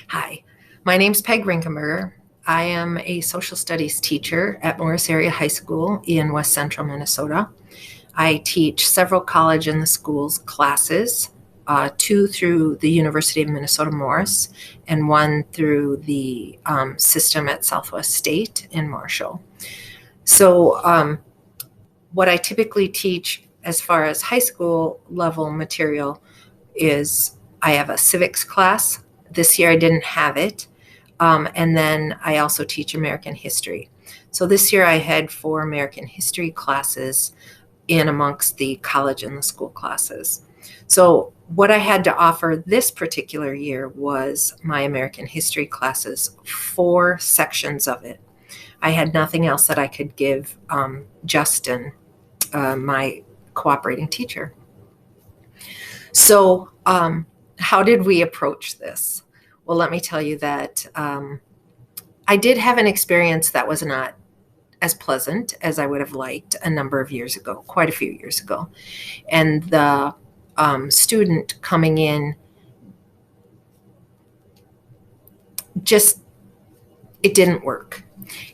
Hi, my name's Peg Rinkenberger. I am a social studies teacher at Morris Area High School in West Central Minnesota. I teach several college in the schools classes, two through the University of Minnesota Morris and one through the system at Southwest State in Marshall. So what I typically teach as far as high school level material is I have a civics class. This year I didn't have it. And then I also teach American history. So this year I had 4 American history classes in amongst the college and the school classes. So what I had to offer this particular year was my American history classes, 4 sections of it. I had nothing else that I could give Justin, my cooperating teacher. So how did we approach this? Well, let me tell you that I did have an experience that was not as pleasant as I would have liked a number of years ago, quite a few years ago. And the student coming in just, it didn't work.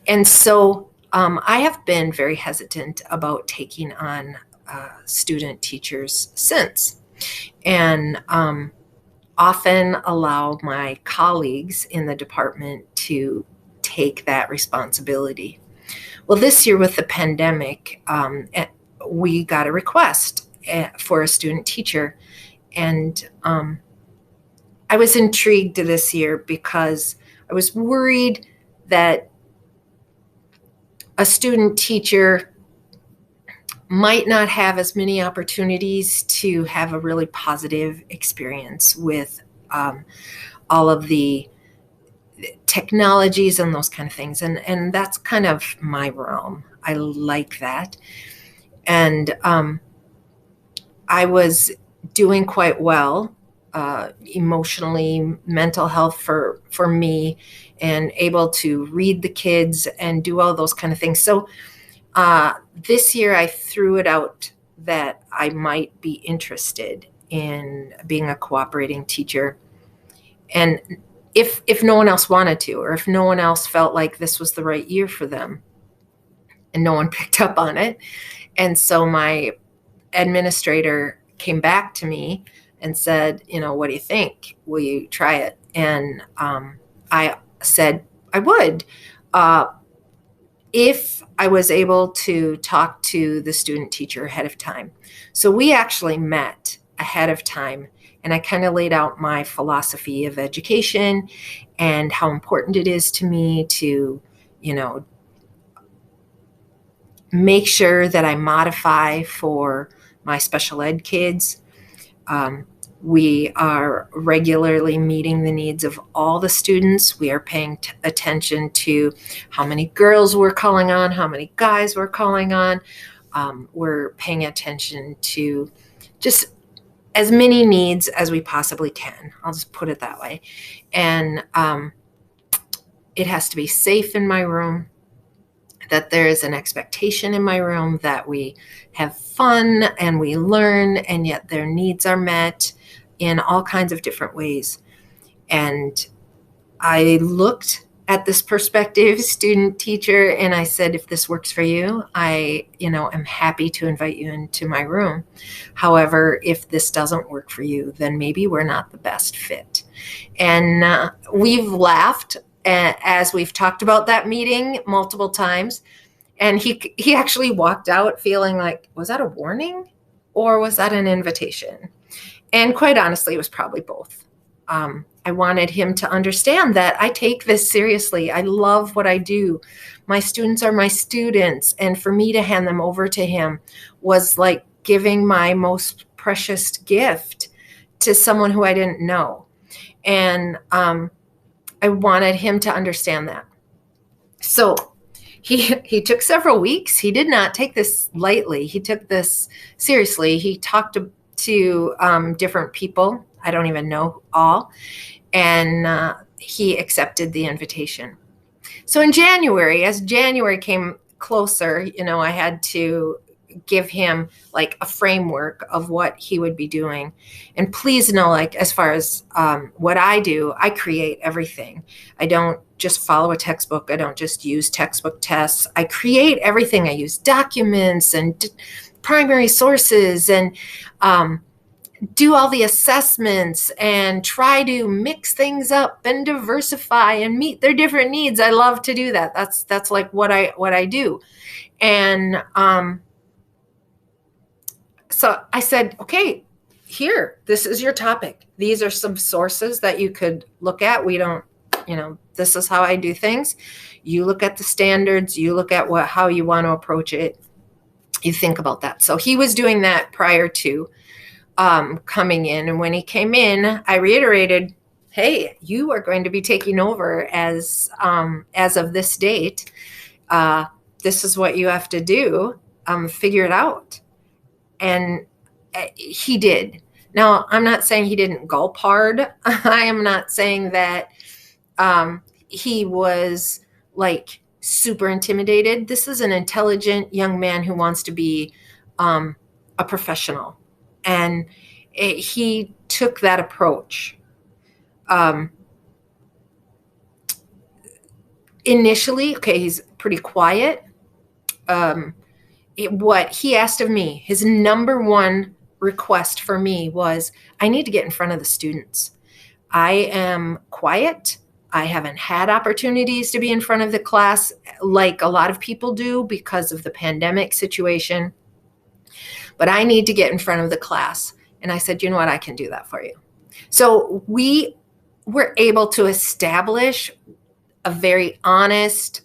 And so I have been very hesitant about taking on student teachers since, and often allow my colleagues in the department to take that responsibility. Well, this year with the pandemic, we got a request for a student teacher, and I was intrigued this year because I was worried that a student teacher might not have as many opportunities to have a really positive experience with all of the technologies and those kind of things. And that's kind of my realm. I like that. And I was doing quite well emotionally, mental health for me, and able to read the kids and do all those kind of things. So this year I threw it out that I might be interested in being a cooperating teacher. And if no one else wanted to, or if no one else felt like this was the right year for them, and no one picked up on it. And so my administrator came back to me and said, what do you think? Will you try it? And I said I would. If I was able to talk to the student teacher ahead of time. So we actually met ahead of time, and I kind of laid out my philosophy of education and how important it is to me to, make sure that I modify for my special ed kids. We are regularly meeting the needs of all the students. We are paying attention to how many girls we're calling on, how many guys we're calling on. We're paying attention to just as many needs as we possibly can. I'll just put it that way. And it has to be safe in my room, that there is an expectation in my room that we have fun and we learn, and yet their needs are met in all kinds of different ways. And I looked at this perspective, student teacher, and I said, if this works for you, I am happy to invite you into my room. However, if this doesn't work for you, then maybe we're not the best fit. And we've laughed as we've talked about that meeting multiple times. And he actually walked out feeling like, was that a warning or was that an invitation? And quite honestly, it was probably both. I wanted him to understand that I take this seriously. I love what I do. My students are my students. And for me to hand them over to him was like giving my most precious gift to someone who I didn't know. And I wanted him to understand that. So he took several weeks. He did not take this lightly. He took this seriously. He talked to different people. I don't even know all. And he accepted the invitation. So in January, as January came closer, I had to give him like a framework of what he would be doing. And please know, like, as far as what I do, I create everything. I don't just follow a textbook. I don't just use textbook tests. I create everything. I use documents and primary sources and do all the assessments and try to mix things up and diversify and meet their different needs. I love to do that. That's like what I do. And so I said, okay, here, this is your topic. These are some sources that you could look at. We don't, this is how I do things. You look at the standards, you look at how you want to approach it. You think about that. So he was doing that prior to coming in. And when he came in, I reiterated, hey, you are going to be taking over as of this date. This is what you have to do. Figure it out. And he did. Now, I'm not saying he didn't gulp hard. I am not saying that he was like super intimidated. This is an intelligent young man who wants to be a professional. And he took that approach. Initially, okay, he's pretty quiet. What he asked of me, his number one request for me was, I need to get in front of the students. I am quiet. I haven't had opportunities to be in front of the class like a lot of people do because of the pandemic situation. But I need to get in front of the class. And I said, you know what, I can do that for you. So we were able to establish a very honest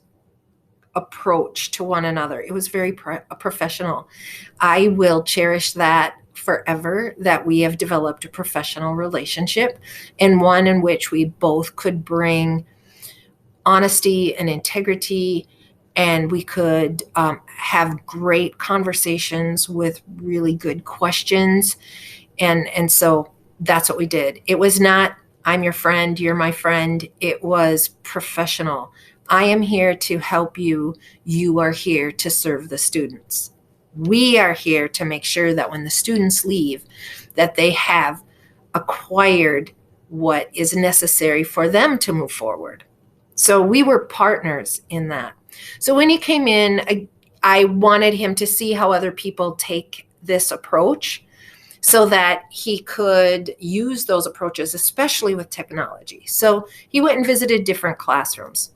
approach to one another. It was very professional. I will cherish that forever, that we have developed a professional relationship, and one in which we both could bring honesty and integrity, and we could have great conversations with really good questions. And so that's what we did. It was not, I'm your friend, you're my friend. It was professional. I am here to help you. You are here to serve the students. We are here to make sure that when the students leave, that they have acquired what is necessary for them to move forward. So we were partners in that. So when he came in, I wanted him to see how other people take this approach so that he could use those approaches, especially with technology. So he went and visited different classrooms,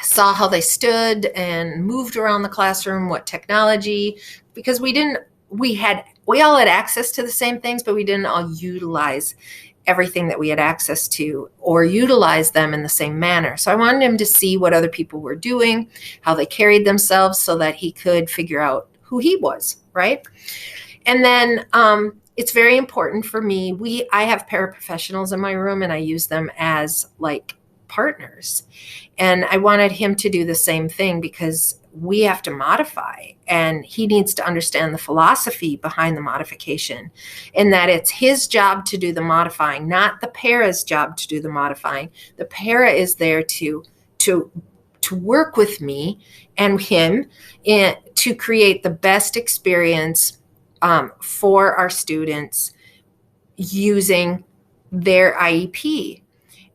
saw how they stood and moved around the classroom, what technology, because we all had access to the same things, but we didn't all utilize everything that we had access to or utilize them in the same manner. So I wanted him to see what other people were doing, how they carried themselves, so that he could figure out who he was, right? And then it's very important for me. I have paraprofessionals in my room, and I use them as like partners. And I wanted him to do the same thing, because we have to modify, and he needs to understand the philosophy behind the modification, and that it's his job to do the modifying, not the para's job to do the modifying. The para is there to work with me and him to create the best experience for our students using their IEP.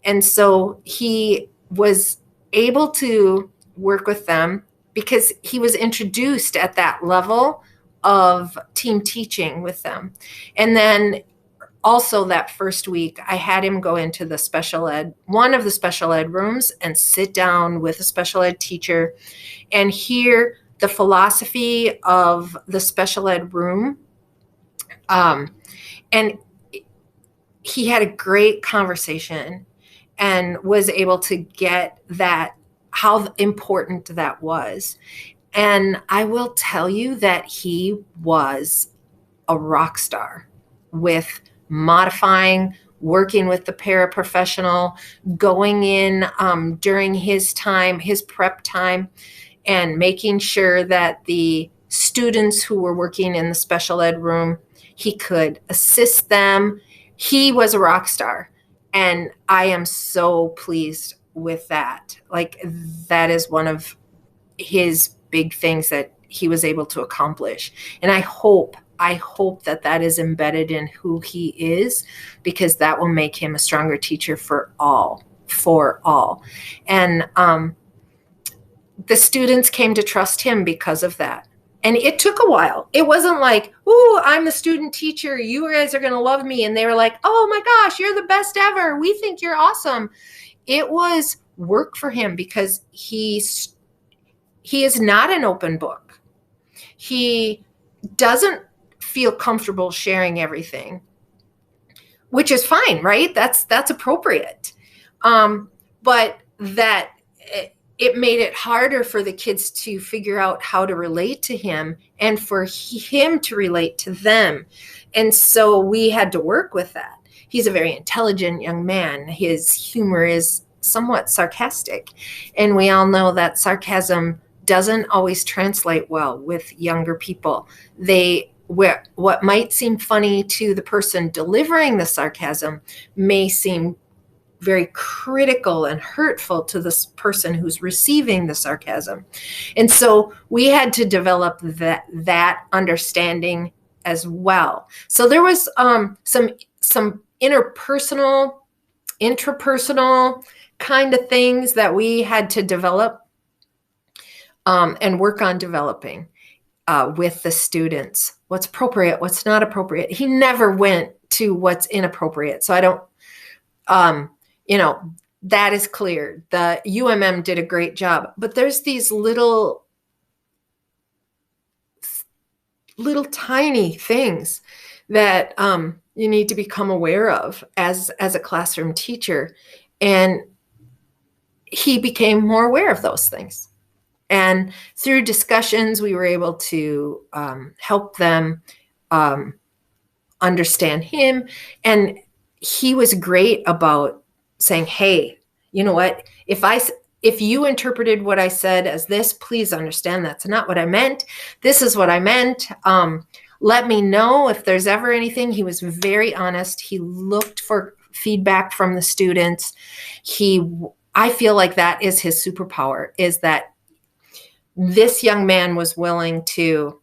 And so he was able to work with them because he was introduced at that level of team teaching with them. And then also that first week, I had him go into one of the special ed rooms, and sit down with a special ed teacher and hear the philosophy of the special ed room. And he had a great conversation and was able to get that, how important that was. And I will tell you that he was a rock star with modifying, working with the paraprofessional, going in during his time, his prep time, and making sure that the students who were working in the special ed room, he could assist them. He was a rock star. And I am so pleased with that. Like, that is one of his big things that he was able to accomplish. And I hope that is embedded in who he is, because that will make him a stronger teacher for all. And the students came to trust him because of that. And it took a while. It wasn't like, "Ooh, I'm the student teacher. You guys are going to love me." And they were like, "Oh my gosh, you're the best ever. We think you're awesome." It was work for him, because he is not an open book. He doesn't feel comfortable sharing everything, which is fine, right? That's appropriate. But that it made it harder for the kids to figure out how to relate to him, and for him to relate to them. And so we had to work with that. He's a very intelligent young man. His humor is somewhat sarcastic. And we all know that sarcasm doesn't always translate well with younger people. What might seem funny to the person delivering the sarcasm may seem very critical and hurtful to this person who's receiving the sarcasm. And so we had to develop that understanding as well. So there was some interpersonal kind of things that we had to develop and work on developing with the students. What's appropriate, what's not appropriate. He never went to what's inappropriate. So I don't, that is clear. The UMM did a great job, but there's these little tiny things that you need to become aware of as a classroom teacher. And he became more aware of those things. And through discussions, we were able to help them understand him. And he was great about saying, "Hey, you know what? If you interpreted what I said as this, please understand that's not what I meant. This is what I meant. Let me know if there's ever anything." He was very honest. He looked for feedback from the students. I feel like that is his superpower, is that this young man was willing to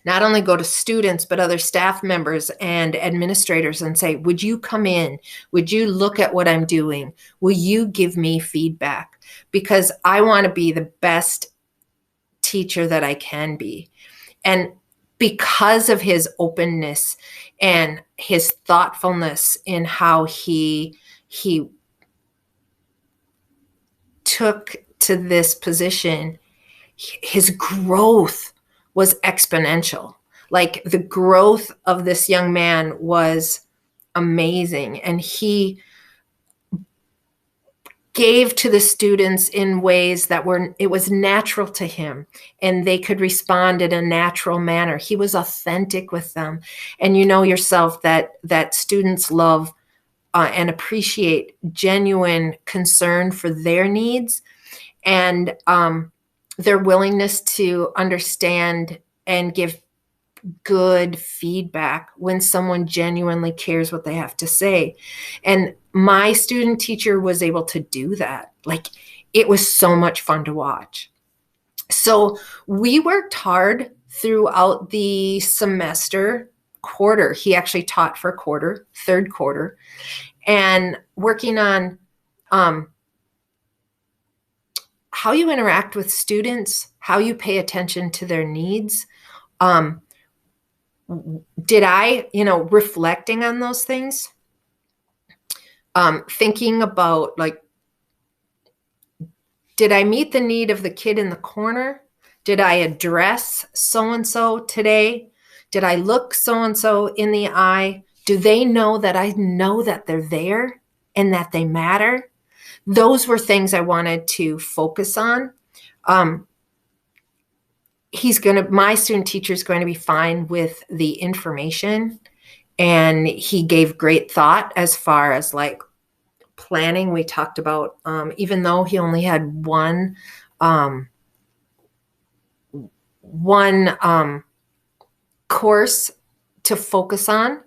not only go to students, but other staff members and administrators and say, "Would you come in? Would you look at what I'm doing? Will you give me feedback? Because I want to be the best teacher that I can be." And because of his openness and his thoughtfulness in how he took to this position, his growth was exponential. Like, the growth of this young man was amazing. And he gave to the students in ways that it was natural to him, and they could respond in a natural manner. He was authentic with them. And you know yourself that students love and appreciate genuine concern for their needs, and their willingness to understand and give good feedback when someone genuinely cares what they have to say. And my student teacher was able to do that. Like, it was so much fun to watch. So we worked hard throughout the semester quarter. He actually taught for a quarter, third quarter, and working on how you interact with students, how you pay attention to their needs. Did I, reflecting on those things, thinking about, like, did I meet the need of the kid in the corner? Did I address so-and-so today? Did I look so-and-so in the eye? Do they know that I know that they're there and that they matter? Those were things I wanted to focus on. My student teacher is going to be fine with the information, and he gave great thought as far as, like, planning. We talked about, even though he only had one course to focus on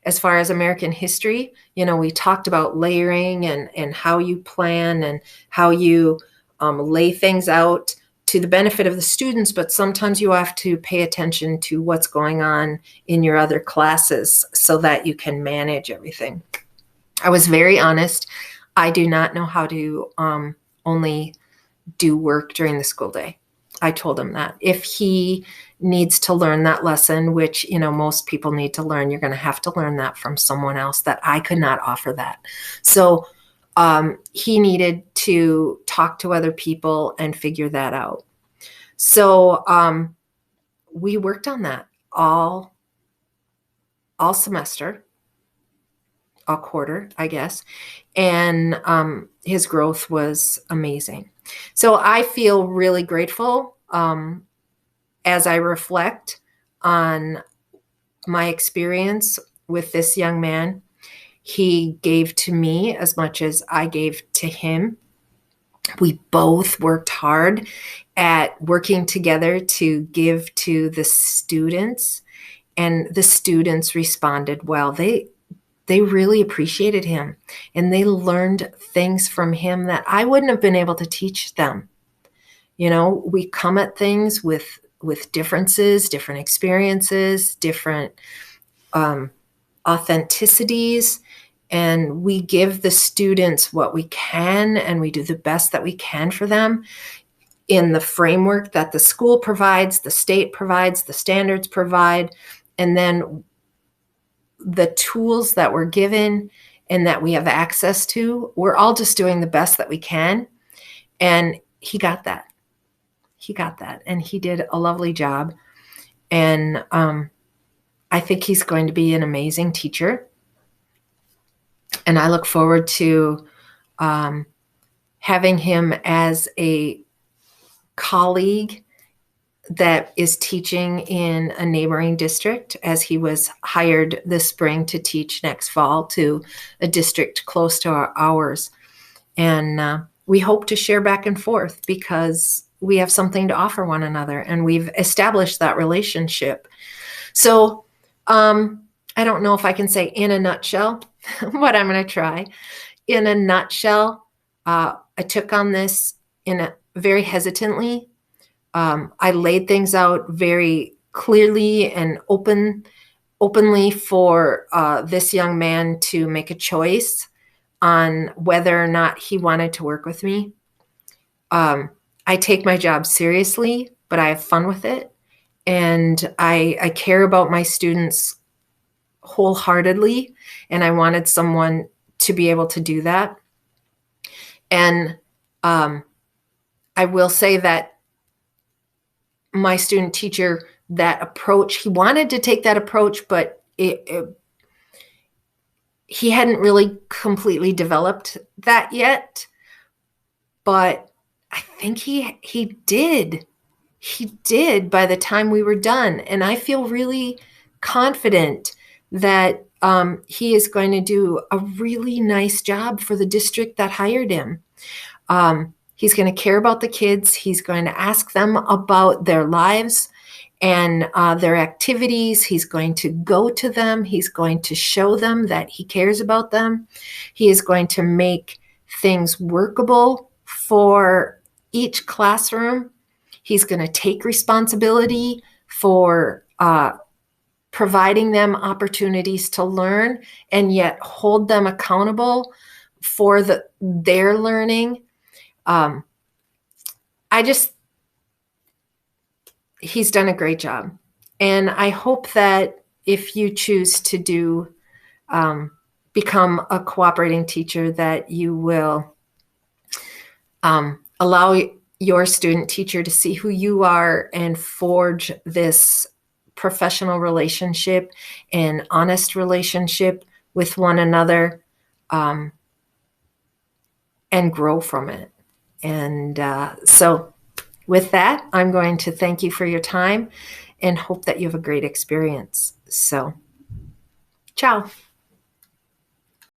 as far as American history, we talked about layering and how you plan and how you lay things out to the benefit of the students, but sometimes you have to pay attention to what's going on in your other classes so that you can manage everything. I was very honest. I do not know how to only do work during the school day. I told him that. If he needs to learn that lesson, which, most people need to learn, you're going to have to learn that from someone else, that I could not offer that. So he needed to talk to other people and figure that out. So we worked on that all semester, all quarter, I guess. And his growth was amazing. So I feel really grateful as I reflect on my experience with this young man. He gave to me as much as I gave to him. We both worked hard at working together to give to the students, and the students responded well. They really appreciated him, and they learned things from him that I wouldn't have been able to teach them. We come at things with differences, different experiences, different authenticities, and we give the students what we can, and we do the best that we can for them in the framework that the school provides, the state provides, the standards provide, and then the tools that we're given and that we have access to. We're all just doing the best that we can. And he got that. And he did a lovely job. And I think he's going to be an amazing teacher. And I look forward to having him as a colleague that is teaching in a neighboring district, as he was hired this spring to teach next fall to a district close to ours. And we hope to share back and forth because we have something to offer one another, and we've established that relationship. So I don't know if I can say in a nutshell, but I'm going to try. In a nutshell, I took on this very hesitantly. I laid things out very clearly and openly for this young man to make a choice on whether or not he wanted to work with me. I take my job seriously, but I have fun with it. And I care about my students wholeheartedly, and I wanted someone to be able to do that. And I will say that my student teacher, that approach, he wanted to take that approach, but he hadn't really completely developed that yet. But I think he did. He did by the time we were done. And I feel really confident that he is going to do a really nice job for the district that hired him. He's going to care about the kids. He's going to ask them about their lives and their activities. He's going to go to them. He's going to show them that he cares about them. He is going to make things workable for each classroom. He's going to take responsibility for providing them opportunities to learn and yet hold them accountable for their learning. He's done a great job. And I hope that if you choose to become a cooperating teacher, that you will allow your student teacher to see who you are and forge this professional relationship and honest relationship with one another, and grow from it. And so with that, I'm going to thank you for your time and hope that you have a great experience. So, ciao.